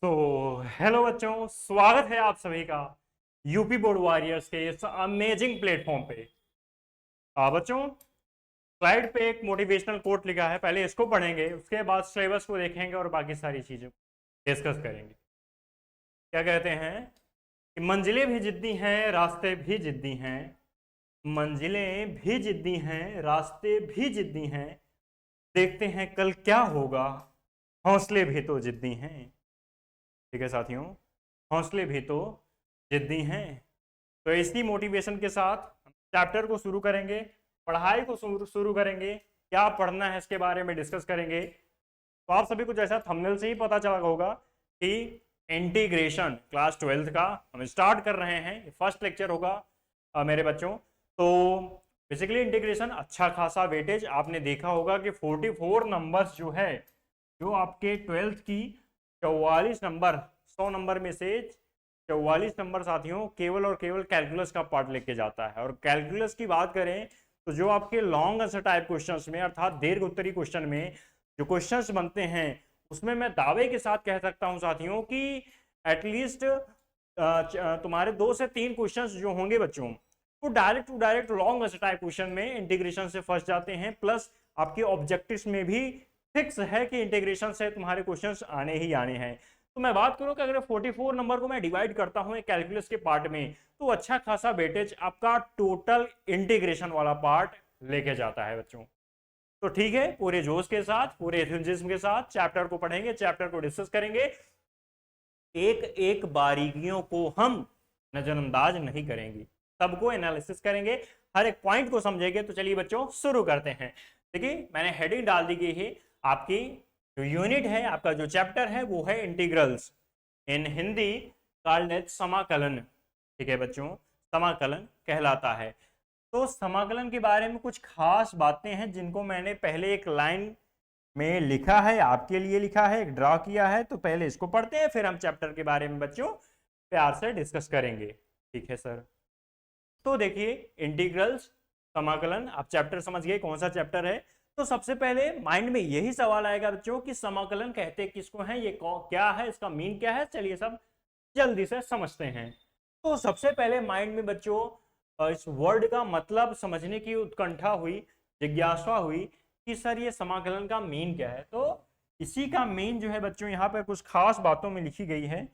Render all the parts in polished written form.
तो हेलो बच्चों, स्वागत है आप सभी का यूपी बोर्ड वॉरियर्स के इस अमेजिंग प्लेटफॉर्म पे। बच्चों, स्लाइड पे एक मोटिवेशनल कोट लिखा है, पहले इसको पढ़ेंगे, उसके बाद सिलेबस को देखेंगे और बाकी सारी चीज़ों को डिस्कस करेंगे। क्या कहते हैं कि मंजिलें भी जिद्दी हैं, रास्ते भी जिद्दी हैं। मंजिलें भी जिद्दी हैं, रास्ते भी जिद्दी हैं। देखते हैं कल क्या होगा, हौसले भी तो जिद्दी हैं। ठीक है साथियों, हौसले भी तो जिद्दी हैं। तो इसी मोटिवेशन के साथ हम चैप्टर को शुरू करेंगे, पढ़ाई को शुरू करेंगे। क्या पढ़ना है इसके बारे में डिस्कस करेंगे। तो आप सभी को जैसा थंबनेल से ही पता चला होगा कि इंटीग्रेशन क्लास 12th का हम स्टार्ट कर रहे हैं। फर्स्ट लेक्चर होगा मेरे बच्चों। तो बेसिकली इंटीग्रेशन अच्छा खासा वेटेज आपने देखा होगा कि 44 नंबर्स जो है, जो आपके 12th की 44 नंबर, 100 नंबर में से 44 नंबर साथियों केवल और केवल कैलकुलस का पार्ट लेके जाता है। और कैलकुलस की बात करें तो जो आपके लॉन्ग आंसर टाइप क्वेश्चंस में अर्थात दीर्घ उत्तरी क्वेश्चन में जो क्वेश्चंस बनते हैं, उसमें मैं दावे के साथ कह सकता हूं साथियों कि एटलीस्ट तुम्हारे 2 से 3 क्वेश्चंस जो होंगे बच्चों, वो direct to direct long answer type question में इंटीग्रेशन से फंस जाते हैं। प्लस आपके ऑब्जेक्टिव्स में भी फिक्स है कि इंटीग्रेशन से तुम्हारे क्वेश्चंस आने ही आने हैं। तो मैं बात करूं कि अगर 44 नंबर को मैं डिवाइड करता हूं एक कैलकुलस के पार्ट में, तो अच्छा खासा वेटेज आपका टोटल इंटीग्रेशन वाला पार्ट लेके जाता है बच्चों। तो ठीक है, पूरे जोश के साथ, पूरे एंथुसियाज्म के साथ चैप्टर को पढ़ेंगे, चैप्टर को डिस्कस करेंगे। एक एक बारीकियों को हम नजरअंदाज नहीं करेंगे, सबको एनालिसिस करेंगे, हर एक पॉइंट को समझेंगे। तो चलिए बच्चों शुरू करते हैं। देखिए मैंने हेडिंग डाल दी गई है, आपकी जो यूनिट है, आपका जो चैप्टर है वो है इंटीग्रल्स, इन हिंदी कॉल्ड एज समाकलन। ठीक है बच्चों, समाकलन कहलाता है। तो समाकलन के बारे में कुछ खास बातें हैं जिनको मैंने पहले एक लाइन में लिखा है, आपके लिए लिखा है, एक ड्रॉ किया है। तो पहले इसको पढ़ते हैं, फिर हम चैप्टर के बारे में बच्चों प्यार से डिस्कस करेंगे। ठीक है सर। तो देखिए इंटीग्रल्स, समाकलन, आप चैप्टर समझ गए कौन सा चैप्टर है। तो सबसे पहले माइंड में यही सवाल आएगा बच्चों कि समाकलन कहते किसको हैं, ये क्या है, इसका मीन क्या है। चलिए सब जल्दी से समझते हैं। तो सबसे पहले माइंड में बच्चों इस वर्ड का मतलब समझने की उत्कंठा हुई, जिज्ञासा हुई कि सर ये समाकलन का मीन क्या है। तो इसी का मीन जो है बच्चों यहाँ पर कुछ खास बातों में लिखी गई है।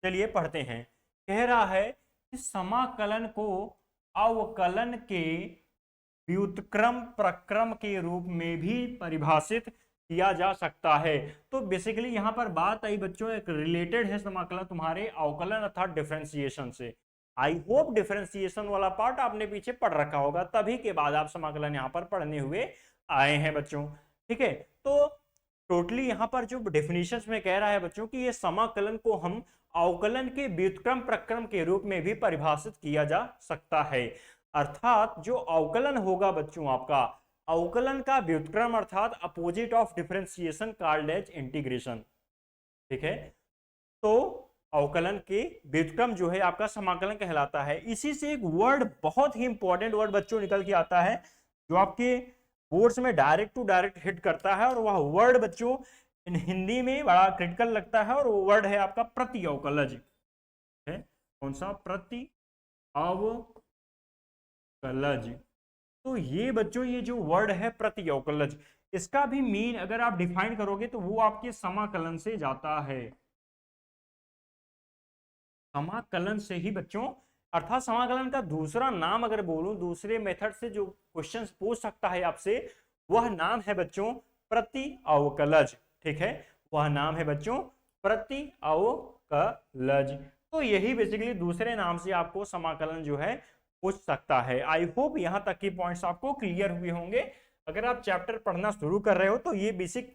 चलिए पढ़ते हैं। कह रहा है कि समाकलन को अवकलन के व्युत्क्रम प्रक्रम के रूप में भी परिभाषित किया जा सकता है। तो बेसिकली यहां पर बात आई बच्चों, एक रिलेटेड है समाकलन तुम्हारे अवकलन अर्थात डिफरेंशिएशन से। आई होप डिफरेंशिएशन वाला पार्ट आपने पीछे पढ़ रखा होगा, तभी के बाद आप समाकलन यहां पर पढ़ने हुए आए हैं बच्चों। ठीक है, तो टोटली यहां पर जो डेफिनेशन में कह रहा है बच्चों कि ये समाकलन को हम अवकलन के व्युत्क्रम प्रक्रम के रूप में भी परिभाषित किया जा सकता है। अर्थात जो अवकलन होगा बच्चों आपका, अवकलन का व्युत्क्रम अर्थात opposite of differentiation called as integration. ठीक है, तो अवकलन के व्युत्क्रम जो है आपका समाकलन कहलाता है। इसी से एक वर्ड, बहुत ही इंपॉर्टेंट वर्ड बच्चों निकल के आता है, जो आपके बोर्ड्स में डायरेक्ट टू डायरेक्ट हिट करता है, और वह वर्ड बच्चों इन हिंदी में बड़ा क्रिटिकल लगता है, और वो वर्ड है आपका प्रति अवकलज। कौन सा? प्रति अवकलज। तो ये बच्चों ये जो वर्ड है प्रति अवकलज, इसका भी मीन अगर आप डिफाइन करोगे तो वो आपके समाकलन से जाता है। समाकलन से ही बच्चों, अर्थात समाकलन का दूसरा नाम अगर बोलूं, दूसरे मेथड से जो क्वेश्चंस पूछ सकता है आपसे, वह नाम है बच्चों प्रति अवकलज। ठीक है, वह नाम है बच्चों प्रति अवकलज। तो यही बेसिकली दूसरे नाम से आपको समाकलन जो है पूछ सकता है। आई होप यहां तक की पॉइंट्स आपको क्लियर हुए होंगे। अगर आप चैप्टर पढ़ना शुरू कर रहे हो तो ये बेसिक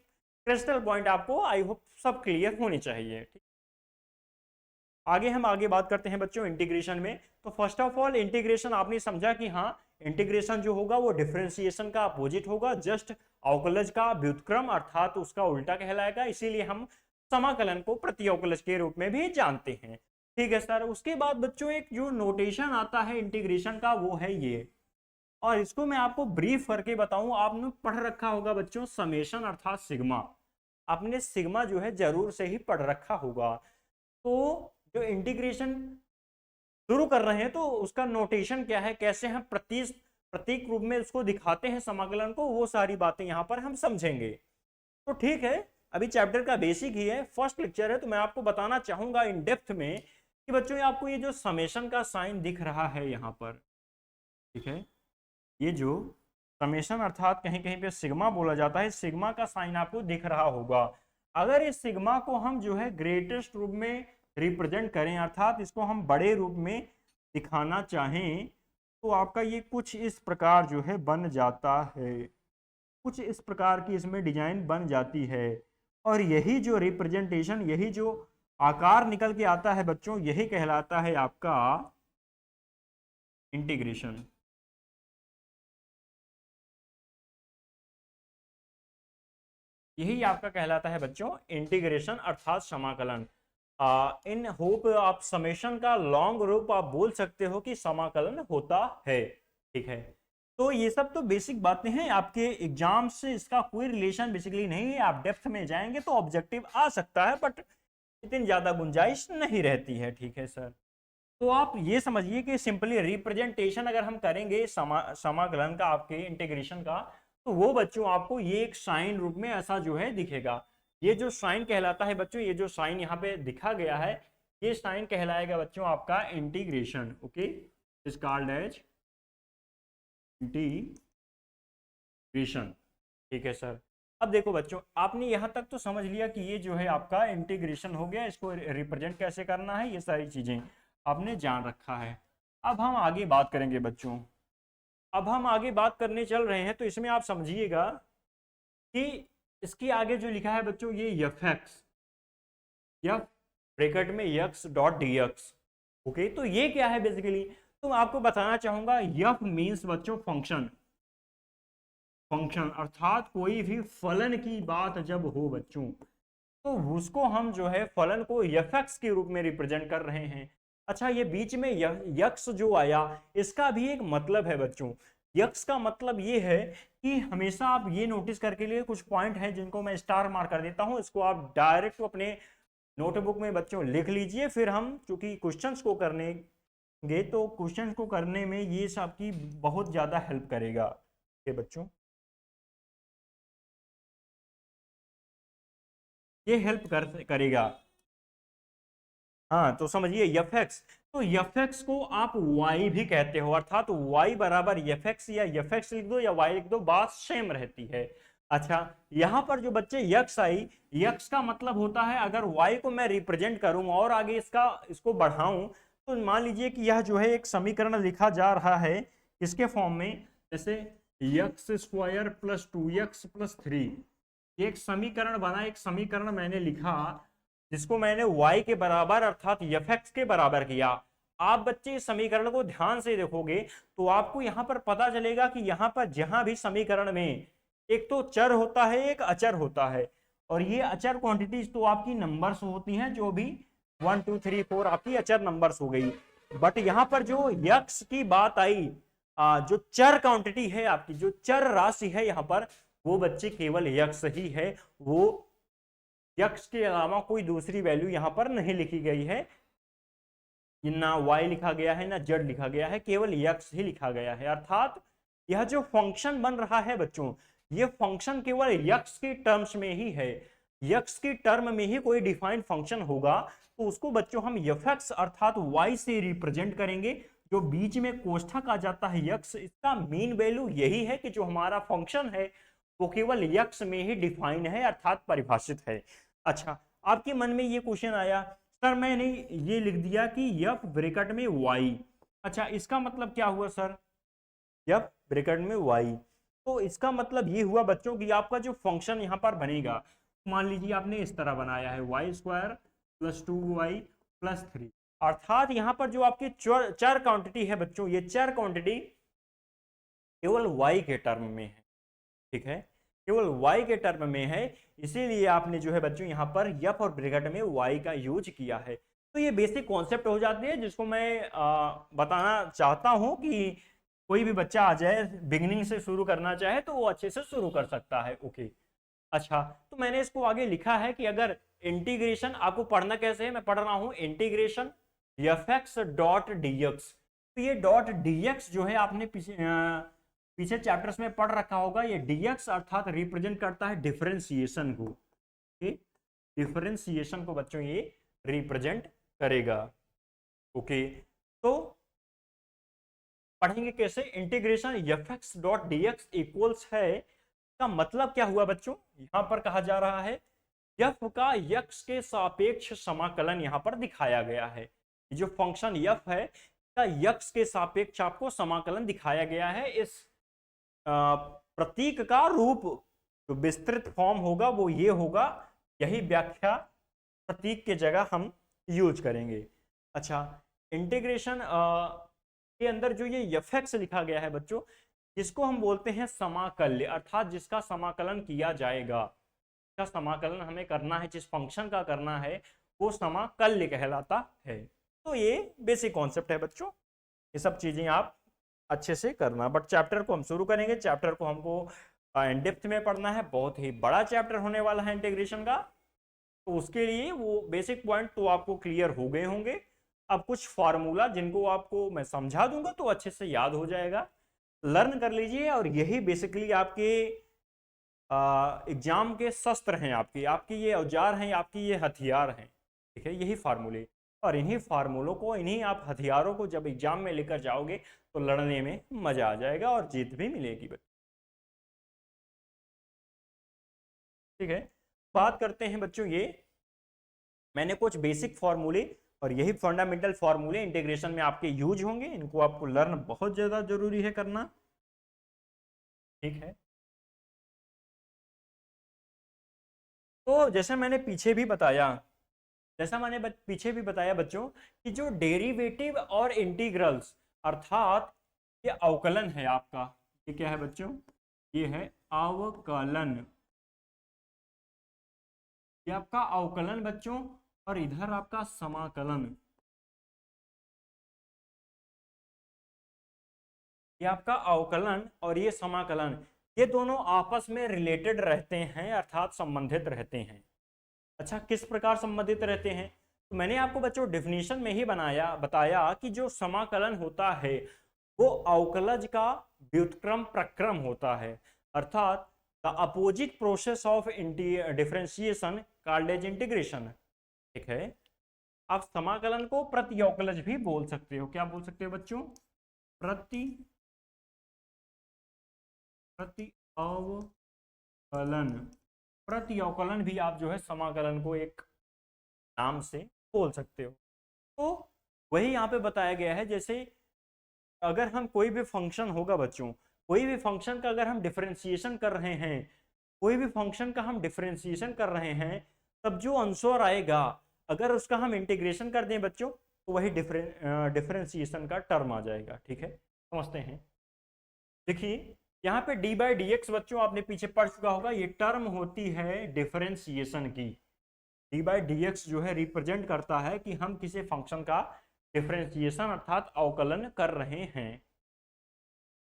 क्रिस्टल पॉइंट आपको आई होप सब क्लियर होनी चाहिए। आगे हम बात करते हैं बच्चों इंटीग्रेशन में। तो फर्स्ट ऑफ ऑल इंटीग्रेशन आपने समझा कि हाँ, इंटीग्रेशन जो होगा वो डिफरेंशिएशन का अपोजिट होगा, जस्ट अवकलज का व्युत्क्रम अर्थात उसका उल्टा कहलाएगा। इसीलिए हम समाकलन को प्रति अवकलज के रूप में भी जानते हैं। ठीक है सर। उसके बाद बच्चों एक जो नोटेशन आता है इंटीग्रेशन का, वो है ये, और इसको मैं आपको ब्रीफ करके बताऊं। आपने पढ़ रखा होगा बच्चों समेशन अर्थात सिग्मा, आपने सिग्मा जो है जरूर से ही पढ़ रखा होगा। तो जो इंटीग्रेशन शुरू कर रहे हैं तो उसका नोटेशन क्या है, कैसे हम प्रतीक रूप में उसको दिखाते हैं समाकलन को, वो सारी बातें यहाँ पर हम समझेंगे। तो ठीक है, अभी चैप्टर का बेसिक ही है, फर्स्ट लेक्चर है, तो मैं आपको बताना चाहूंगा इन डेप्थ में कि बच्चों आपको ये जो समेशन का साइन दिख रहा है यहाँ पर, ठीक है, ये जो समेशन अर्थात कहीं कहीं पे सिग्मा बोला जाता है, सिग्मा का साइन आपको दिख रहा होगा। अगर इस सिग्मा को हम जो है ग्रेटेस्ट रूप में रिप्रेजेंट करें, अर्थात इसको हम बड़े रूप में दिखाना चाहें, तो आपका ये कुछ इस प्रकार जो है बन जाता है, कुछ इस प्रकार की इसमें डिजाइन बन जाती है। और यही जो रिप्रेजेंटेशन, यही जो आकार निकल के आता है बच्चों, यही कहलाता है आपका इंटीग्रेशन। यही आपका कहलाता है बच्चों इंटीग्रेशन अर्थात समाकलन। इन होप आप समेशन का लॉन्ग रूप आप बोल सकते हो कि समाकलन होता है, ठीक है। तो ये सब तो बेसिक बातें हैं, आपके एग्जाम से इसका कोई रिलेशन बेसिकली नहीं है। आप डेप्थ में जाएंगे तो ऑब्जेक्टिव आ सकता है, बट इतनी ज्यादा गुंजाइश नहीं रहती है, ठीक है सर। तो आप ये समझिए कि सिंपली रिप्रेजेंटेशन अगर हम करेंगे समाकलन का, आपके इंटीग्रेशन का, तो वो बच्चों आपको ये एक साइन रूप में ऐसा जो है दिखेगा। ये जो साइन कहलाता है बच्चों, ये जो साइन यहाँ पे दिखा गया है, ये साइन कहलाएगा बच्चों आपका integration. Okay, is called as integration, ठीक है सर। अब देखो बच्चों, आपने यहाँ तक तो समझ लिया कि ये जो है आपका इंटीग्रेशन हो गया, इसको रिप्रेजेंट कैसे करना है, ये सारी चीजें आपने जान रखा है। अब हम आगे बात करेंगे बच्चों, अब हम आगे बात करने चल रहे हैं, तो इसमें आप समझिएगा कि इसके आगे जो लिखा है बच्चों, ये एफ एक्स, एफ ब्रैकेट में x dot D x. Okay, तो ये क्या है बेसिकली, तो मैं आपको बताना चाहूंगा, एफ मीन्स बच्चों फंक्शन, फंक्शन अर्थात कोई भी फलन की बात जब हो बच्चों, तो उसको हम जो है फलन को एफ एक्स के रूप में रिप्रेजेंट कर रहे हैं। अच्छा, ये बीच में यक्स जो आया, इसका भी एक मतलब है बच्चों। यक्स का मतलब ये है कि हमेशा आप ये नोटिस करके लिए, कुछ पॉइंट है जिनको मैं स्टार मार्क कर देता हूं, इसको आप डायरेक्ट अपने नोटबुक में बच्चों लिख लीजिए। फिर हम चूंकि क्वेश्चंस को करने गे, तो क्वेश्चंस को करने में ये सब की बहुत ज्यादा हेल्प करेगा ये बच्चों, ये हेल्प करेगा। हाँ, तो समझिए एफ एक्स, तो एफ एक्स को आप y भी कहते हो, अर्थात y बराबर एफ एक्स, या एफ एक्स लिख दो या y लिख दो, बात सेम रहती है। अच्छा, यहाँ पर जो बच्चे यक्स आई, यक्स का मतलब होता है, अगर y को मैं रिप्रेजेंट करूं और आगे इसको बढ़ाऊं, तो मान लीजिए कि यह जो है एक समीकरण लिखा जा रहा है इसके फॉर्म में, जैसे x square plus 2x plus 3, एक समीकरण बना, एक समीकरण मैंने लिखा जिसको मैंने y के बराबर अर्थात एफ एक्स के बराबर किया। आप बच्चे इस समीकरण को ध्यान से देखोगे तो आपको यहाँ पर पता चलेगा कि यहाँ पर जहां भी समीकरण में एक तो चर होता है, एक अचर होता है, और ये अचर क्वांटिटीज तो आपकी नंबर्स होती हैं, जो भी 1 2 3 4 आपकी अचर नंबर्स हो गई। बट यहाँ पर जो यक्स की बात आई, जो चर क्वांटिटी है आपकी, जो चर राशि है यहाँ पर, वो बच्चे केवल यक्स ही है। वो यक्स के अलावा कोई दूसरी वैल्यू यहाँ पर नहीं लिखी गई है, ना y लिखा गया है ना z लिखा गया है, केवल यक्स ही लिखा गया है। अर्थात यह जो फंक्शन बन रहा है बच्चों, ये फंक्शन केवल यक्स के टर्म्स में ही है। यक्स के टर्म में ही कोई डिफाइंड फंक्शन होगा, तो उसको बच्चों हम एफ एक्स अर्थात y से रिप्रेजेंट करेंगे। जो बीच में कोष्ठक आ जाता है यक्स, इसका मेन वैल्यू यही है कि जो हमारा फंक्शन है वो केवल यक्स में ही डिफाइन है, अर्थात परिभाषित है। अच्छा, आपके मन में ये क्वेश्चन आया, सर मैंने ये लिख दिया कि एफ ब्रैकेट में y, अच्छा इसका मतलब क्या हुआ सर, एफ ब्रैकेट में y, तो इसका मतलब ये हुआ बच्चों कि आपका जो फंक्शन यहाँ पर बनेगा, मान लीजिए आपने इस तरह बनाया है y square plus 2y plus 3, अर्थात यहाँ पर जो आपकी चर क्वांटिटी है बच्चों, ये चर क्वांटिटी केवल y के टर्म में है, ठीक है, केवल y के टर्म में है। इसीलिए आपने जो है बच्चों यहाँ पर एफ और ब्रैकेट में y का यूज किया है। तो ये बेसिक कॉन्सेप्ट हो जाती है, जिसको मैं बताना चाहता हूँ कि कोई भी बच्चा आ जाए, बिगिनिंग से शुरू करना चाहे तो वो अच्छे से शुरू कर सकता है। ओके, अच्छा, तो मैंने इसको आगे लिखा है कि अगर इंटीग्रेशन आपको पढ़ना कैसे है, मैं पढ़ रहा हूं integration F x dot D x. तो ये डॉट डी एक्स जो है आपने पीछे चैप्टर्स में पढ़ रखा होगा। ये डी एक्स अर्थात रिप्रेजेंट करता है डिफरेंशिएशन को, डिफरेंशिएशन को बच्चों ये रिप्रेजेंट करेगा। ओके, तो पढ़ेंगे कैसे। Integration F x dot D x equals है, का मतलब क्या हुआ बच्चों, यहां पर कहा जा रहा है यफ का यक्स के सापेक्ष समाकलन यहां पर दिखाया गया है। जो फंक्शन यफ है का यक्स के सापेक्ष आपको समाकलन दिखाया गया है। इस प्रतीक का रूप जो विस्तृत फॉर्म होगा वो ये होगा, यही व्याख्या प्रतीक के जगह हम यूज करेंगे। अच्छा, इंटीग्रेशन के अंदर जो ये एफ एक्स लिखा गया है बच्चों, जिसको हम बोलते हैं समाकल्य, अर्थात जिसका समाकलन किया जाएगा, जिसका समाकलन हमें करना है, जिस फंक्शन का करना है वो समाकल्य कहलाता है। तो ये बेसिक कॉन्सेप्ट है बच्चों, ये सब चीजें आप अच्छे से करना। बट चैप्टर को हम शुरू करेंगे, चैप्टर को हमको इन डेप्थ में पढ़ना है, बहुत ही बड़ा चैप्टर होने वाला है इंटीग्रेशन का। तो उसके लिए वो बेसिक पॉइंट तो आपको क्लियर हो गए होंगे। अब कुछ फार्मूला जिनको आपको मैं समझा दूंगा तो अच्छे से याद हो जाएगा, लर्न कर लीजिए। और यही बेसिकली आपके एग्जाम के शस्त्र हैं, आपके ये औजार हैं, आपकी ये हथियार हैं, ठीक है, यही फार्मूले। और इन्हीं फार्मूलों को, इन्हीं आप हथियारों को जब एग्जाम में लेकर जाओगे तो लड़ने में मजा आ जाएगा और जीत भी मिलेगी। ठीक है, बात करते हैं बच्चों, ये मैंने कुछ बेसिक फार्मूले और यही फंडामेंटल फार्मूले इंटीग्रेशन में आपके यूज होंगे, इनको आपको लर्न बहुत ज्यादा जरूरी है करना। ठीक है, तो जैसे मैंने पीछे भी बताया, बच्चों कि जो डेरिवेटिव और इंटीग्रल्स अर्थात ये अवकलन है आपका, ये क्या है बच्चों, ये है अवकलन, ये आपका अवकलन बच्चों, और इधर आपका समाकलन, ये आपका अवकलन और ये समाकलन, ये दोनों आपस में रिलेटेड रहते हैं, अर्थात संबंधित रहते हैं। अच्छा, किस प्रकार संबंधित रहते हैं, तो मैंने आपको बच्चों डेफिनेशन में ही बताया कि जो समाकलन होता है वो अवकलज का व्युत्क्रम प्रक्रम होता है, अर्थात the opposite process of differentiation called as integration. ठीक है, आप समाकलन को प्रति अवकलज भी बोल सकते हो। क्या बोल सकते हो बच्चों, प्रति अवकलन, प्रति अवकलन भी आप जो है समाकलन को एक नाम से बोल सकते हो। तो वही यहाँ पे बताया गया है, जैसे अगर हम कोई भी फंक्शन होगा बच्चों, कोई भी फंक्शन का अगर हम डिफरेंशिएशन कर रहे हैं, तब जो आंसर आएगा अगर उसका हम इंटीग्रेशन कर दें बच्चों तो वही डिफरेंशिएशन का टर्म आ जाएगा। ठीक है, समझते हैं। देखिए यहाँ पे डी बाई डी एक्स बच्चों आपने पीछे पढ़ चुका होगा, ये टर्म होती है डिफरेंशिएशन की। डी बाई डी एक्स जो है रिप्रेजेंट करता है कि हम किसी फंक्शन का डिफरेंशिएशन अर्थात अवकलन कर रहे हैं।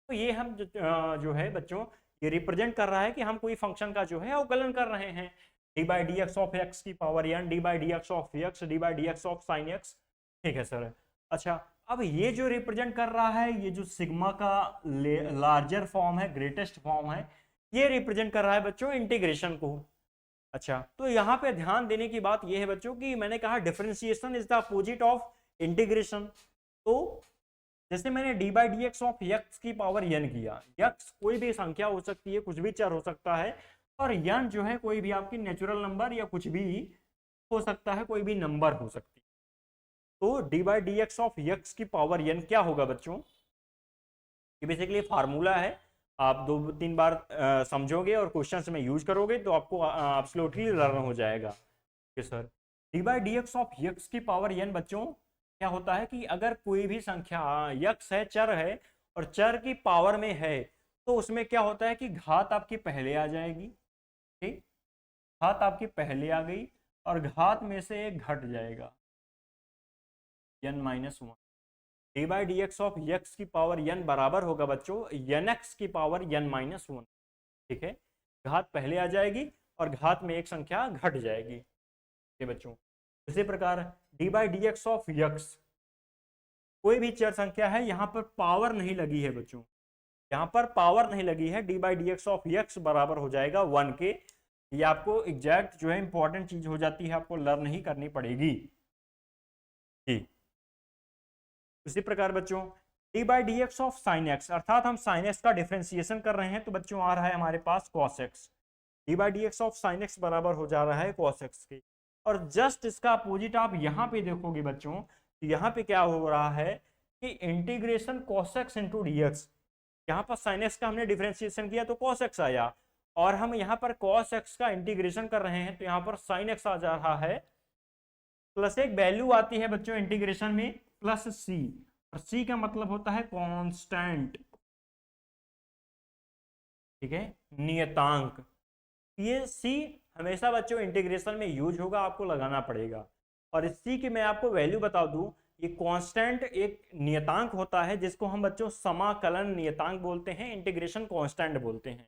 तो ये हम जो है बच्चों, ये रिप्रेजेंट कर रहा है कि हम कोई फंक्शन का जो है अवकलन कर रहे हैं। D by D x of X की power N, D by D x of X, D by D x of sine X. ठीक है सर। अच्छा, अब ये जो रिप्रेजेंट कर रहा है, ये जो सिग्मा का लार्जर फॉर्म है, ग्रेटेस्ट फॉर्म है, ये रिप्रेजेंट कर रहा है बच्चों इंटीग्रेशन को। अच्छा, तो यहाँ पे ध्यान देने की बात ये है बच्चों कि मैंने कहा differentiation is the opposite of integration. तो जैसे मैंने D by D x of x की पावर यन किया, यक्स कोई भी संख्या हो सकती है, कुछ भी चर हो सकता है, और यन जो है कोई भी आपकी नेचुरल नंबर या कुछ भी हो सकता है, कोई भी नंबर हो सकती है। तो D by D x of x की पावर यन क्या होगा बच्चों, ये बेसिकली फार्मूला है, आप 2-3 बार समझोगे और क्वेश्चंस में यूज करोगे तो आपको एब्सोल्युटली लर्न हो जाएगा। Sir, D by D x of x की पावर यन बच्चों क्या होता है कि अगर कोई भी संख्या यक्स है, चर है, और चर की पावर में है, तो उसमें क्या होता है कि घात आपकी पहले आ जाएगी। ठीक, घात आपकी पहले आ गई और घात में से एक घट जाएगा, n minus 1। D by D x of x की पावर n बराबर होगा बच्चों एन एक्स की पावर n माइनस 1। ठीक है, घात पहले आ जाएगी और घात में एक संख्या घट जाएगी। ये बच्चों इसी प्रकार D by D x of x, कोई भी चर संख्या है, यहाँ पर पावर नहीं लगी है बच्चों, यहाँ पर पावर नहीं लगी है, D by D x of x बराबर हो जाएगा 1 के। ये आपको एग्जैक्ट जो है इंपॉर्टेंट चीज हो जाती है, आपको लर्न ही करनी पड़ेगी जी। इसी प्रकार बच्चों D by D x of sine x, अर्थात हम साइन एक्स का डिफ्रेंसिएशन कर रहे हैं, तो बच्चों आ रहा है हमारे पास cos X. D by D x of sine X बराबर हो जा रहा है कॉस एक्स के। और जस्ट इसका अपोजिट आप यहाँ पे देखोगे बच्चों, तो यहाँ पे क्या हो रहा है कि integration cos x into D x, यहाँ पर साइन एक्स का हमने डिफ्रेंसिएशन किया तो कॉस एक्स आया, और हम यहाँ पर कॉस एक्स का इंटीग्रेशन कर रहे हैं तो यहाँ पर साइन एक्स आ जा रहा है, प्लस एक वैल्यू आती है बच्चों इंटीग्रेशन में प्लस सी, और सी का मतलब होता है कांस्टेंट, ठीक है, नियतांक। ये सी हमेशा बच्चों इंटीग्रेशन में यूज होगा, आपको लगाना पड़ेगा। और इस सी की मैं आपको वैल्यू बता दूं, ये कांस्टेंट एक नियतांक होता है जिसको हम बच्चों समाकलन नियतांक बोलते हैं, इंटीग्रेशन कांस्टेंट बोलते हैं।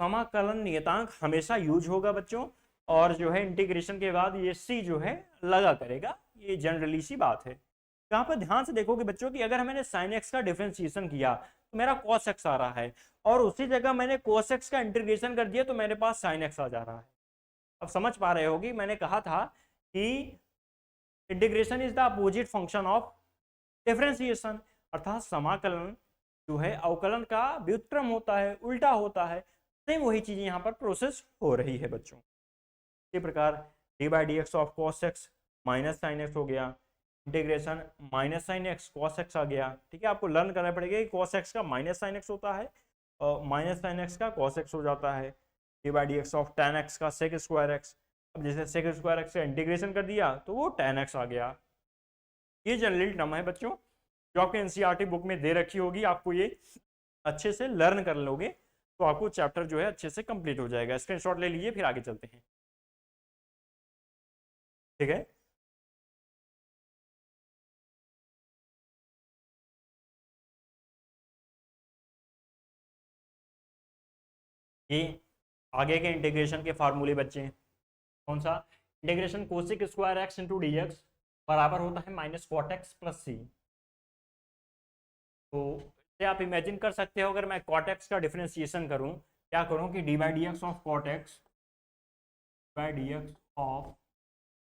समाकलन नियतांक हमेशा यूज होगा बच्चों, और जो है इंटीग्रेशन के बाद ये सी जो है लगा करेगा, ये जनरली सी बात है। यहाँ पर ध्यान से देखोगे बच्चों कि अगर मैंने साइन एक्स का डिफरेंशिएशन किया तो मेरा कॉस एक्स आ रहा है, और उसी जगह मैंने कोस एक्स का इंटीग्रेशन कर दिया तो मेरे पास साइन एक्स आ जा रहा है। अब समझ पा रहे होगी, मैंने कहा था कि integration is the opposite function of differentiation, अर्थात समाकलन जो है अवकलन का व्युत्क्रम होता है, उल्टा होता है। सेम वही चीजें यहाँ पर प्रोसेस हो रही है बच्चों। इसी प्रकार D by D x of cos X minus sine X हो गया, integration minus sine X cos X आ गया। ठीक है, आपको लर्न करना पड़ेगा कि कॉस एक्स का माइनस साइन एक्स होता है और माइनस साइन एक्स का कॉस एक्स हो जाता है। D by D x of tan X का सेक स्क्वायर एक्स, अब जैसे सेक स्क्वायर एक्स का इंटीग्रेशन कर दिया तो वो टेन एक्स आ गया। ये जनरल टर्म है बच्चों जो आपके एनसीईआरटी बुक में दे रखी होगी, आपको ये अच्छे से लर्न कर लोगे तो आपको चैप्टर जो है अच्छे से कंप्लीट हो जाएगा। स्क्रीनशॉट ले लीजिए, फिर आगे चलते हैं। ठीक है, ये आगे के इंटीग्रेशन के फार्मूले बच्चे हैं। कौन सा? Integration cosec square x into D x बराबर होता है माइनस कॉट एक्स प्लस सी। तो इसे आप इमेजिन कर सकते हो, अगर मैं कॉट एक्स का डिफरेंशिएशन करूं, क्या करूं कि d by D x of cot x by D x of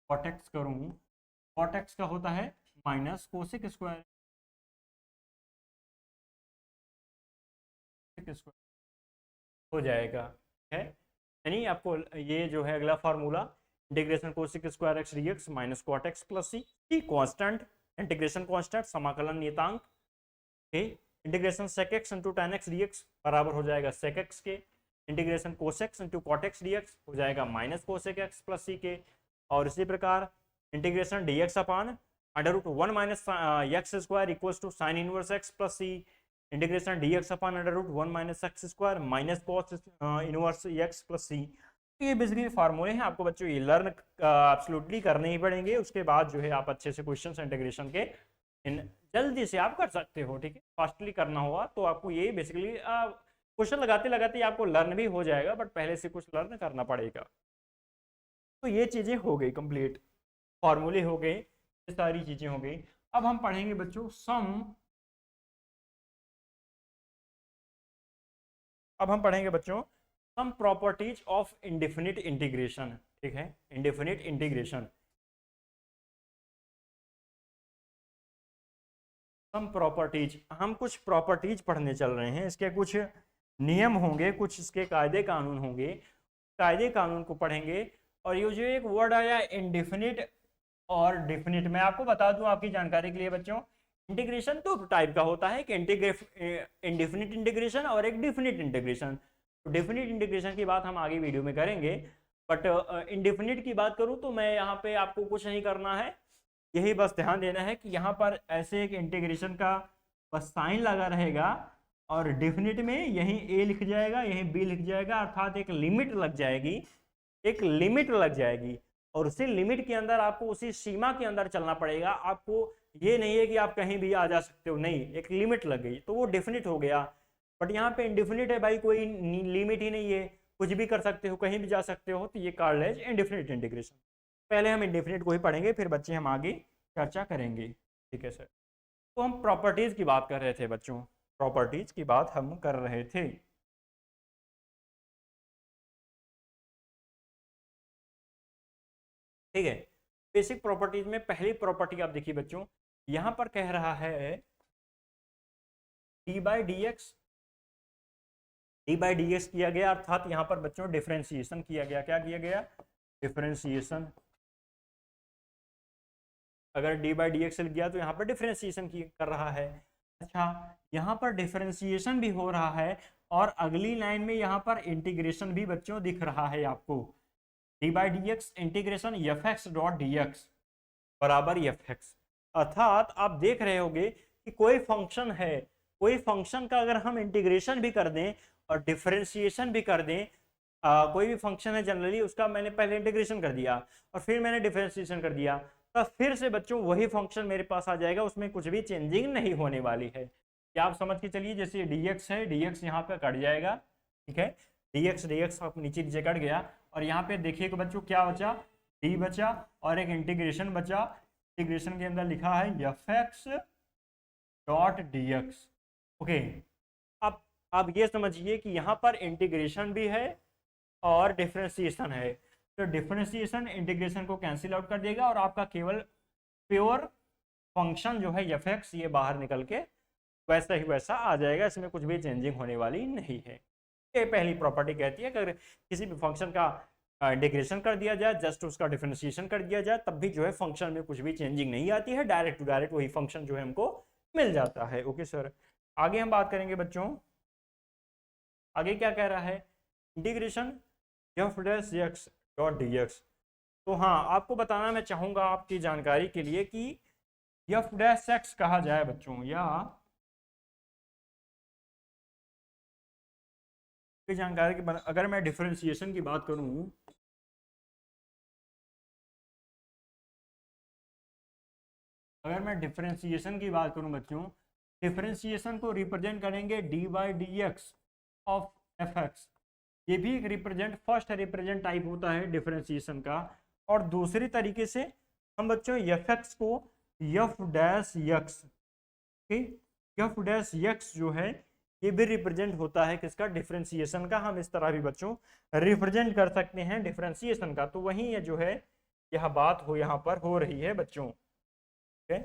cot x करूं, कॉट एक्स का होता है माइनस कोसेक स्क्वायर हो जाएगा। है यानी आपको ये जो है अगला formula, integration cosec square x d x minus cot x plus c, constant integration constant समाकलन नियतांक, integration sec x into tan x d x बराबर हो जाएगा सेक एक्स के, integration cosec x into cot x d x हो जाएगा minus cosec x plus c के, और इसी प्रकार integration d x upon under root one minus x square equals to sine inverse x plus C, integration d x upon under root one minus x square minus cos inverse x plus c. ये basically फार्मूले हैं, आपको बच्चों ये learn absolutely करने ही पड़ेंगे। उसके बाद जो है आप अच्छे से क्वेश्चंस इंटीग्रेशन के जल्दी से आप कर सकते हो। ठीक है, फास्टली करना होगा तो आपको ये बेसिकली क्वेश्चन लगाते लगाते आपको लर्न भी हो जाएगा, बट पहले से कुछ लर्न करना पड़ेगा। तो ये चीजें हो गई कंप्लीट, फॉर्मूले हो गए, ये सारी चीजें हो गई। अब हम पढ़ेंगे बच्चों some properties of indefinite integration. ठीक है, इंडेफिनिट इंटीग्रेशन, सम प्रॉपर्टीज, हम कुछ प्रॉपर्टीज पढ़ने चल रहे हैं, इसके कुछ नियम होंगे, कुछ इसके कायदे कानून होंगे, कायदे कानून को पढ़ेंगे। और ये जो एक वर्ड आया इंडेफिनिट और डेफिनिट, मैं आपको बता दूं आपकी जानकारी के लिए बच्चों, इंटीग्रेशन दो टाइप का होता है, कि इंडेफिनिट इंटीग्रेशन और एक डेफिनिट इंटीग्रेशन। तो डेफिनिट इंटीग्रेशन की बात हम आगे वीडियो में करेंगे, बट इंडेफिनिट की बात करूं तो मैं यहाँ पे आपको कुछ नहीं करना है, यही बस ध्यान देना है कि यहाँ पर ऐसे एक इंटीग्रेशन का बस साइन लगा रहेगा, और डेफिनिट में यहीं ए लिख जाएगा, यहीं बी लिख जाएगा, अर्थात एक लिमिट लग जाएगी, एक लिमिट लग जाएगी, और उसी लिमिट के अंदर आपको उसी सीमा के अंदर चलना पड़ेगा। आपको ये नहीं है कि आप कहीं भी आ जा सकते हो, नहीं, एक लिमिट लग गई तो वो डेफिनिट हो गया। बट यहाँ पे इंडेफिनिट है भाई, कोई लिमिट ही नहीं है, कुछ भी कर सकते हो, कहीं भी जा सकते हो, तो ये कॉल्ड एज इंडेफिनिट इंटीग्रेशन। पहले हम इंडेफिनिट को ही पढ़ेंगे, फिर बच्चे हम आगे चर्चा करेंगे। ठीक है सर। तो हम प्रॉपर्टीज की बात कर रहे थे बच्चों, प्रॉपर्टीज की बात हम कर रहे थे। ठीक है। बेसिक प्रॉपर्टीज में पहली प्रॉपर्टी आप देखिए बच्चों, यहां पर कह रहा है D by D x, D by D x किया गया, अर्थात यहां पर बच्चों डिफरेंशिएशन किया गया। क्या किया गया? डिफरेंशिएशन। अगर डी बाई डी एक्स लिख गया तो यहाँ पर डिफरेंशिएशन कर रहा है। अच्छा, यहाँ पर डिफरेंशिएशन भी हो रहा है और अगली लाइन में यहाँ पर इंटीग्रेशन भी बच्चों दिख रहा है आपको। D by D x integration F x dot D x बराबर एफ एक्स। अर्थात आप देख रहे होगे कि कोई फंक्शन है, कोई फंक्शन का अगर हम इंटीग्रेशन भी कर दें और डिफरेंशिएशन भी कर दें, कोई भी फंक्शन है जनरली, उसका मैंने पहले इंटीग्रेशन कर दिया और फिर मैंने डिफरेंशिएशन कर दिया, तो फिर से बच्चों वही फंक्शन मेरे पास आ जाएगा, उसमें कुछ भी चेंजिंग नहीं होने वाली है। क्या आप समझ के चलिए, जैसे dx है, dx यहाँ पे कट जाएगा। ठीक है, dx नीचे नीचे कट गया और यहाँ पे देखिए कि बच्चों क्या बचा, d बचा और एक इंटीग्रेशन बचा। इंटीग्रेशन के अंदर लिखा है F x dot D x. Okay, अब आप ये समझिए कि यहाँ पर इंटीग्रेशन भी है और डिफरेंशिएशन है, तो डिफरेंशिएशन इंटीग्रेशन को कैंसिल आउट कर देगा और आपका केवल प्योर फंक्शन जो है एफ एक्स ये बाहर निकल के वैसा ही वैसा आ जाएगा, इसमें कुछ भी चेंजिंग होने वाली नहीं है। ये पहली प्रॉपर्टी कहती है कि अगर किसी भी फंक्शन का इंटीग्रेशन कर दिया जाए, जस्ट उसका डिफरेंशिएशन कर दिया जाए, तब भी जो है फंक्शन में कुछ भी चेंजिंग नहीं आती है, डायरेक्ट टू डायरेक्ट वही फंक्शन जो है हमको मिल जाता है। ओके सर, आगे हम बात करेंगे बच्चों। आगे क्या कह रहा है? Integration F dash x dot D x. तो हाँ, आपको बताना मैं चाहूँगा आपकी जानकारी के लिए कि एफ डैश एक्स कहा जाए बच्चों, या जानकारी की अगर मैं डिफरेंशिएशन की बात करूँ, अगर मैं डिफरेंशिएशन की बात करूँ बच्चों, डिफरेंशिएशन को रिप्रेजेंट करेंगे D by D x of F x. ये भी एक रिप्रेजेंट, फर्स्ट रिप्रेजेंट टाइप होता है डिफरेंशिएशन का। और दूसरी तरीके से हम बच्चों एफ एक्स को F dash x, F dash x जो है ये भी रिप्रेजेंट होता है किसका? डिफरेंशिएशन का। हम इस तरह भी बच्चों रिप्रेजेंट कर सकते हैं डिफरेंशिएशन का। तो वही ये जो है यह बात हो यहाँ पर हो रही है बच्चों। ओके,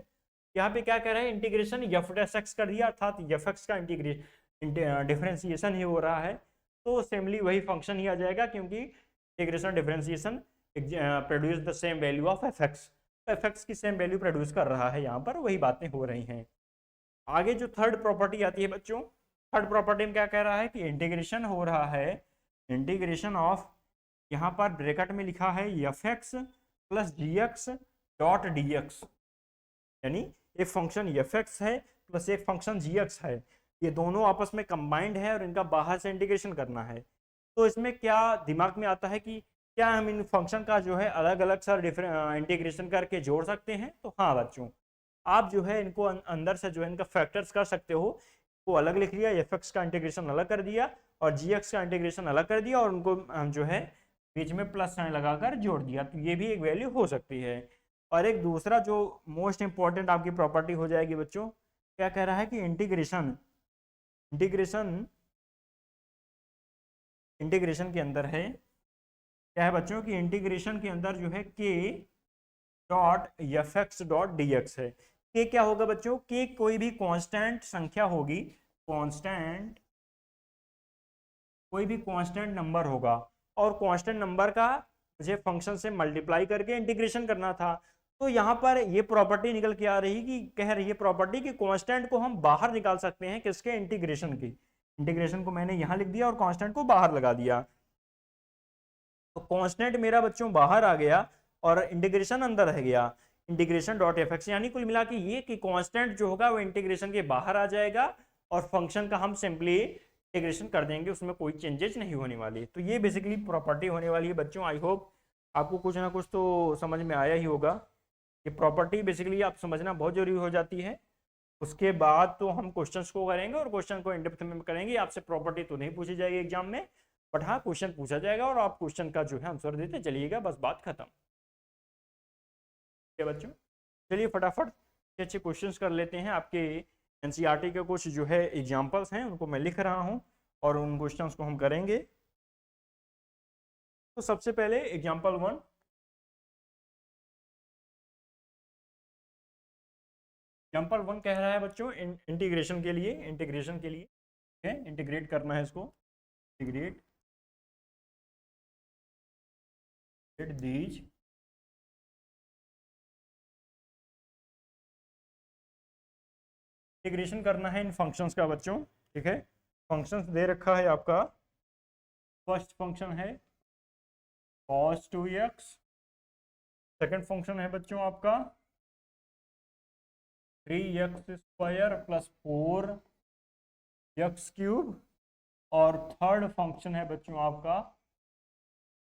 यहाँ पे क्या कह रहा है? इंटीग्रेशन एफ डैश एक्स कर दिया, अर्थात एफ एक्स का डिफरेंशिएशन ही हो रहा है, तो सेमली वही फंक्शन ही आ जाएगा, क्योंकि integration differentiation produce the same value of F x, F x की सेम वैल्यू प्रोड्यूस कर रहा है, यहाँ पर वही बातें हो रही हैं। आगे जो थर्ड प्रॉपर्टी आती है बच्चों, थर्ड प्रॉपर्टी में क्या कह रहा है कि इंटीग्रेशन हो रहा है, इंटीग्रेशन ऑफ, यहाँ पर ब्रैकेट में लिखा है एफ एक्स प्लस जी एक्स डॉट डी एक्स, यानी एक फंक्शन एफ एक्स है प्लस एक फंक्शन जी एक्स है, ये दोनों आपस में कंबाइंड है और इनका बाहर से इंटीग्रेशन करना है। तो इसमें क्या दिमाग में आता है कि क्या हम इन फंक्शन का जो है अलग अलग सर इंटीग्रेशन करके जोड़ सकते हैं? तो हाँ बच्चों, आप जो है इनको अंदर से जो है इनका फैक्टर्स कर सकते हो। वो अलग लिख लिया, एफ एक्स का इंटीग्रेशन अलग कर दिया और जी एक्स का इंटीग्रेशन अलग कर दिया और उनको जो है बीच में प्लस साइन लगाकर जोड़ दिया, तो ये भी एक वैल्यू हो सकती है। और एक दूसरा जो मोस्ट इंपॉर्टेंट आपकी प्रॉपर्टी हो जाएगी बच्चों, क्या कह रहा है कि इंटीग्रेशन के अंदर है, क्या है बच्चों कि इंटीग्रेशन के अंदर जो है के dot F x dot D x है। के क्या होगा बच्चों? के कोई भी कांस्टेंट संख्या होगी, कांस्टेंट, कोई भी कांस्टेंट नंबर होगा और कांस्टेंट नंबर का मुझे फंक्शन से मल्टीप्लाई करके इंटीग्रेशन करना था। तो यहाँ पर ये प्रॉपर्टी निकल के आ रही कि कह रही है प्रॉपर्टी कि कांस्टेंट को हम बाहर निकाल सकते हैं किसके? इंटीग्रेशन की। इंटीग्रेशन को मैंने यहाँ लिख दिया और कांस्टेंट को बाहर लगा दिया, तो कांस्टेंट मेरा बच्चों बाहर आ गया और इंटीग्रेशन अंदर रह गया, इंटीग्रेशन डॉट एफ एक्स। यानी कुल मिला के ये कि कांस्टेंट जो होगा वो इंटीग्रेशन के बाहर आ जाएगा और फंक्शन का हम सिंपली इंटीग्रेशन कर देंगे, उसमें कोई चेंजेस नहीं होने वाली। तो ये बेसिकली प्रॉपर्टी होने वाली है बच्चों। आई होप आपको कुछ ना कुछ तो समझ में आया ही होगा। ये प्रॉपर्टी बेसिकली आप समझना बहुत जरूरी हो जाती है। उसके बाद तो हम क्वेश्चंस को करेंगे और क्वेश्चन को इन डेप्थ में करेंगे। आपसे प्रॉपर्टी तो नहीं पूछी जाएगी एग्जाम में, बट हाँ क्वेश्चन पूछा जाएगा और आप क्वेश्चन का जो है आंसर देते चलिएगा, बस बात खत्म। ठीक है बच्चों, चलिए फटाफट अच्छे अच्छे क्वेश्चंस कर लेते हैं। आपके एनसीईआरटी के कुछ जो है एग्जांपल्स हैं उनको मैं लिख रहा हूं और उन क्वेश्चंस को हम करेंगे। तो सबसे पहले एग्जांपल 1, एग्जांपल 1 कह रहा है बच्चों इंटीग्रेशन के लिए, ठीक है, इंटीग्रेट करना है इसको, इंटीग्रेट दीज इंटीग्रेशन करना है इन फंक्शंस का बच्चों। ठीक है, फंक्शंस दे रखा है आपका, फर्स्ट फंक्शन है cos 2x, सेकंड फंक्शन है बच्चों आपका 3x² प्लस 4x³ और थर्ड फंक्शन है बच्चों आपका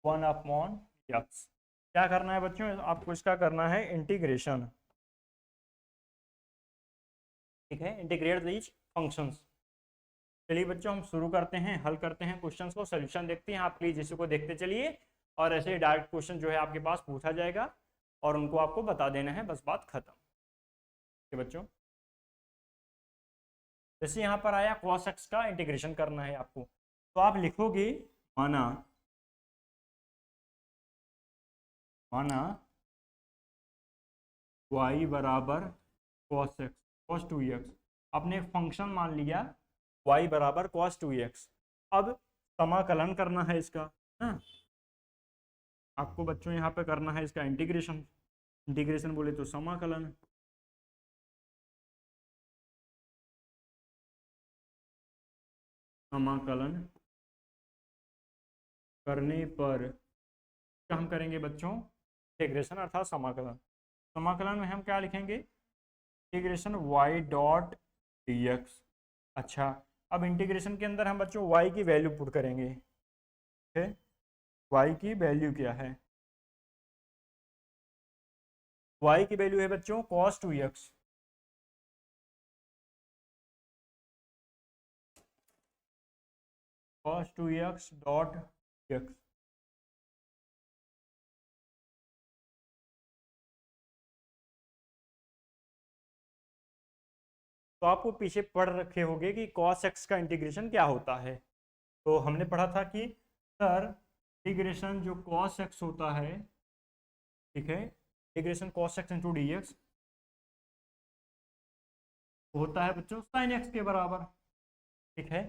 1/x। क्या करना है बच्चों, आपको इसका करना है इंटीग्रेशन। ठीक है, इंटीग्रेट दीज फंक्शंस। चलिए बच्चों हम शुरू करते हैं, हल करते हैं क्वेश्चंस को, सॉल्यूशन देखते हैं। आप प्लीज इसी को देखते चलिए और ऐसे डायरेक्ट क्वेश्चन जो है आपके पास पूछा जाएगा और उनको आपको बता देना है, बस बात खत्म। ठीक है बच्चों, जैसे यहाँ पर आया cos x का इंटीग्रेशन करना है आपको, तो आप लिखोगे माना माना y बराबर cos x cos 2x, आपने फंक्शन मान लिया y बराबर cos 2x। अब समाकलन करना है इसका ना, आपको बच्चों यहाँ पे करना है इसका इंटीग्रेशन, इंटीग्रेशन बोले तो समाकलन। समाकलन करने पर क्या हम करेंगे बच्चों, इंटीग्रेशन अर्थात समाकलन। समाकलन में हम क्या लिखेंगे, इंटीग्रेशन y डॉट dx। अच्छा, अब इंटीग्रेशन के अंदर हम बच्चों y की वैल्यू पुट करेंगे। ठीक है, y की वैल्यू क्या है, y की वैल्यू है बच्चों cos 2x, cos 2x dot dx। तो आपको पीछे पढ़ रखे होंगे कि cos x का इंटीग्रेशन क्या होता है। तो हमने पढ़ा था कि सर इंटीग्रेशन जो cos x होता है, ठीक है, integration cos x into D x होता है बच्चों sin x के बराबर। ठीक है,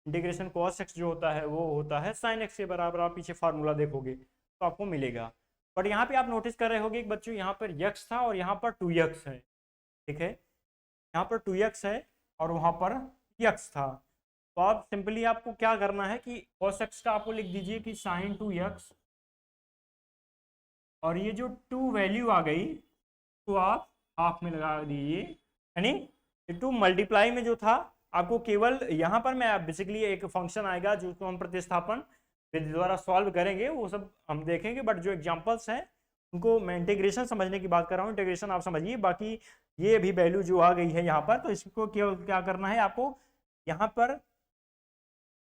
इंटीग्रेशन cos x जो होता है वो होता है sin x के बराबर। आप पीछे फार्मूला देखोगे तो आपको मिलेगा। बट यहाँ पे आप नोटिस कर रहे होगे कि बच्चों यहाँ पर x था और यहाँ पर 2x है। ठीक है, यहाँ पर 2x है और वहाँ पर x था। तो आप सिंपली आपको क्या करना है कि cos x का आपको लिख दीजिए कि sin 2x, और ये जो 2 वैल्यू आ गई तो आप हाफ में लगा दीजिए, यानी 2 मल्टीप्लाई में जो था आपको केवल यहाँ पर मैं बेसिकली एक फंक्शन आएगा जिसको हम प्रतिस्थापन विधि द्वारा सॉल्व करेंगे, वो सब हम देखेंगे। बट जो एग्जांपल्स हैं उनको मैं इंटीग्रेशन समझने की बात कर रहा हूँ, इंटीग्रेशन आप समझिए। बाकी ये भी वैल्यू जो आ गई है यहाँ पर, तो इसको केवल क्या करना है आपको, यहाँ पर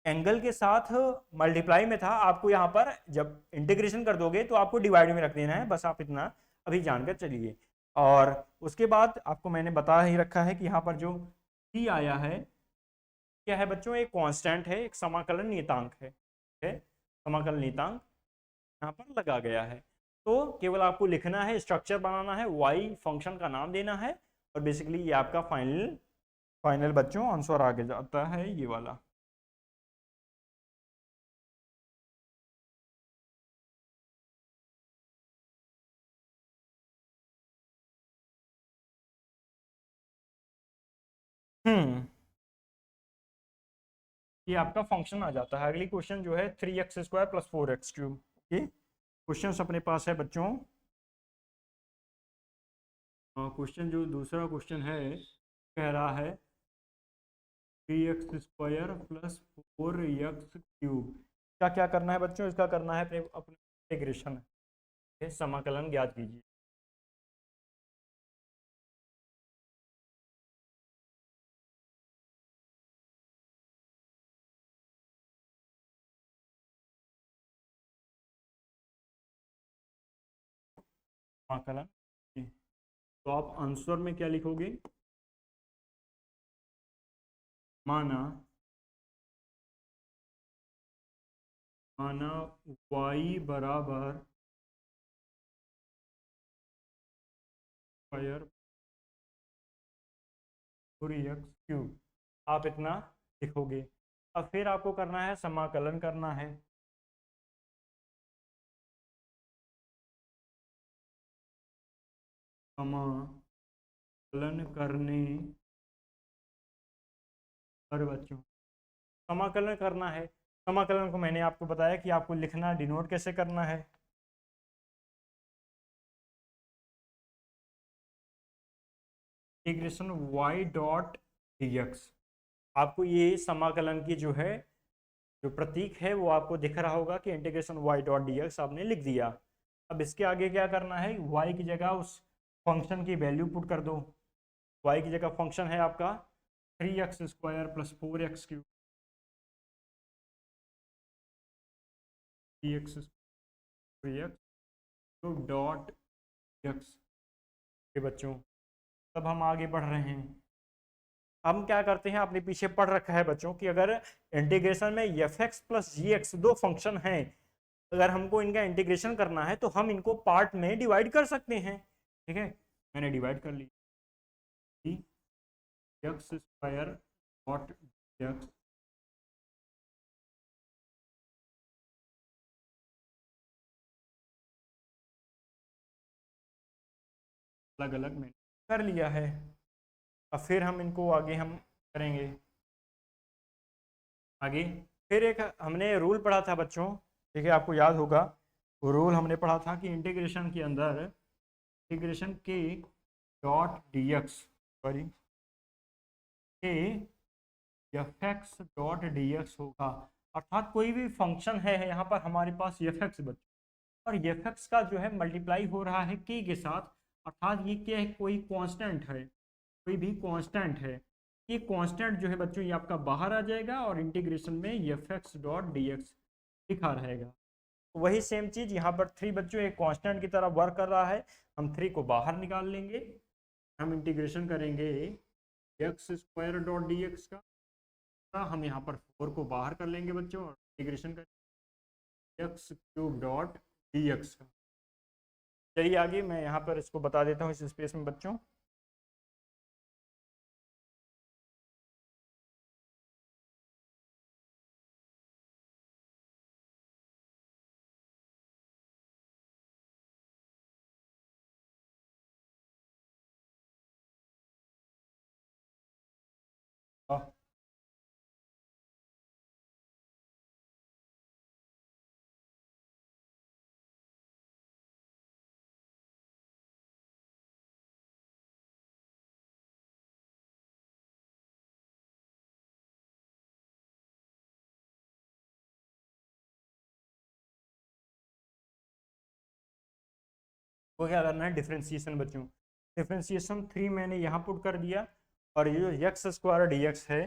एंगल के साथ मल्टीप्लाई में था, आपको यहाँ पर जब इंटीग्रेशन कर दोगे तो आपको डिवाइड में रख देना है, बस आप इतना अभी जानकर चलिए। और उसके बाद आपको मैंने बता ही रखा है कि यहाँ पर जो c आया है क्या है बच्चों, एक कांस्टेंट है, एक समाकलन नियतांक है। ठीक है, समाकलन नियतांक यहाँ पर लगा गया है। तो केवल आपको लिखना है, स्ट्रक्चर बनाना है, y फंक्शन का नाम देना है और बेसिकली ये आपका फाइनल फाइनल बच्चों आंसर आगे जाता है ये वाला। हम्म, ये आपका फंक्शन आ जाता है। अगली क्वेश्चन जो है 3x² प्लस 4x³। ये क्वेश्चन अपने पास है बच्चों। क्वेश्चन जो दूसरा क्वेश्चन है कह रहा है 3x² प्लस 4x³ क्या क्या करना है बच्चों, इसका करना है अपने अपने इंटीग्रेशन, समाकलन ज्ञात कीजिए। समाकलन। तो आप आंसर में क्या लिखोगे, माना y बराबर स्क्वायर 4x³ आप इतना लिखोगे। अब फिर आपको करना है समाकलन करना है। समाकलन करने पर बच्चों समाकलन करना है। समाकलन को मैंने आपको बताया कि आपको लिखना डिनोट कैसे करना है। इंटीग्रेशन y डॉट dx, आपको ये समाकलन की जो है जो प्रतीक है वो आपको दिख रहा होगा कि इंटीग्रेशन y डॉट dx आपने लिख दिया। अब इसके आगे क्या करना है, y की जगह उस फंक्शन की वैल्यू पुट कर दो। y की जगह फंक्शन है आपका 3x² + 4x³ dx 3x dot dx। बच्चों तब हम आगे बढ़ रहे हैं। हम क्या करते हैं, आपने पीछे पढ़ रखा है बच्चों कि अगर इंटीग्रेशन में fx + gx दो फंक्शन हैं, अगर हमको इनका इंटीग्रेशन करना है तो हम इनको पार्ट में डिवाइड कर सकते हैं। ठीक है, मैंने डिवाइड कर ली, x² डॉट dx अलग अलग मैंने कर लिया है। अब फिर हम इनको आगे हम करेंगे। आगे फिर एक हमने रूल पढ़ा था बच्चों, ठीक है, आपको याद होगा वो रूल हमने पढ़ा था कि इंटीग्रेशन के अंदर इंटीग्रेशन के डॉट dx सॉरी के fx डॉट dx होगा। अर्थात कोई भी फंक्शन है यहाँ पर हमारे पास fx बच्चों, और fx का जो है मल्टीप्लाई हो रहा है k के साथ, अर्थात ये क्या है, कोई कांस्टेंट है, कोई भी कांस्टेंट है। ये कांस्टेंट जो है बच्चों ये आपका बाहर आ जाएगा और इंटीग्रेशन में fx डॉट dx लिखा रहेगा। वही सेम चीज यहाँ पर 3 बच्चों एक कांस्टेंट की तरह वर्क कर रहा है, हम 3 को बाहर निकाल लेंगे। हम इंटीग्रेशन करेंगे x² डॉट dx का, हम यहाँ पर 4 को बाहर कर लेंगे बच्चों और इंटीग्रेशन करेंगे x³ डॉट dx का। चलिए आगे मैं यहाँ पर इसको बता देता हूँ इस स्पेस में बच्चों। वो क्या करना है, डिफ्रेंसिएशन बच्चों। डिफ्रेंसिएशन 3 मैंने यहाँ पुट कर दिया, और ये जो x² dx है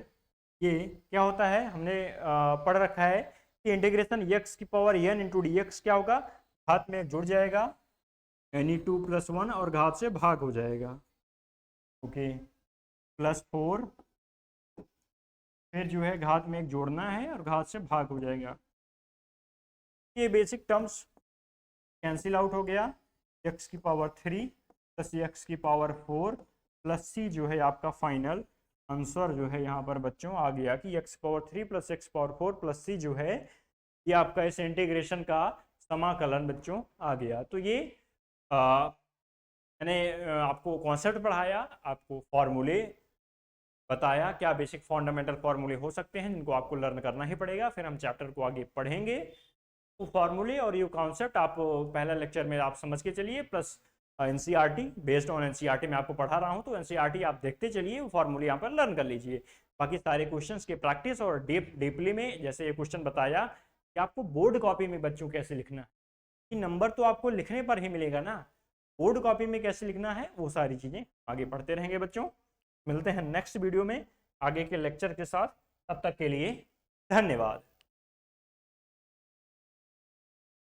ये क्या होता है, हमने पढ़ रखा है कि इंटीग्रेशन x⁴n इंटू dx क्या होगा, घात में जुड़ जाएगा (2 + 1) और घात से भाग हो जाएगा। ओके, +4 फिर जो है घात में एक जोड़ना है और घात से भाग हो जाएगा। ये बेसिक टर्म्स कैंसिल आउट हो गया, x⁴ + x⁴ प्लस c जो है आपका फाइनल आंसर जो है यहाँ पर बच्चों आ गया कि x⁴ + x⁴ प्लस c जो है ये आपका इस इंटीग्रेशन का समाकलन बच्चों आ गया। तो ये मैंने आपको कॉन्सेप्ट पढ़ाया, आपको फॉर्मूले बताया, क्या बेसिक फंडामेंटल फॉर्मूले हो सकते हैं जिनको आपको लर्न करना ही पड़ेगा। फिर हम चैप्टर को आगे पढ़ेंगे। तो फॉर्मूले और ये कॉन्सेप्ट आप पहला लेक्चर में आप समझ के चलिए, plus NCERT based on NCERT में आपको पढ़ा रहा हूँ, तो एनसीईआरटी आप देखते चलिए, फॉर्मूले यहाँ पर लर्न कर लीजिए। बाकी सारे क्वेश्चंस के प्रैक्टिस और डीपली में, जैसे ये क्वेश्चन बताया कि आपको बोर्ड कॉपी में बच्चों कैसे लिखना है, कि नंबर तो आपको लिखने पर ही मिलेगा ना, बोर्ड कॉपी में कैसे लिखना है वो सारी चीज़ें आगे पढ़ते रहेंगे बच्चों। मिलते हैं नेक्स्ट वीडियो में आगे के लेक्चर के साथ, तब तक के लिए धन्यवाद।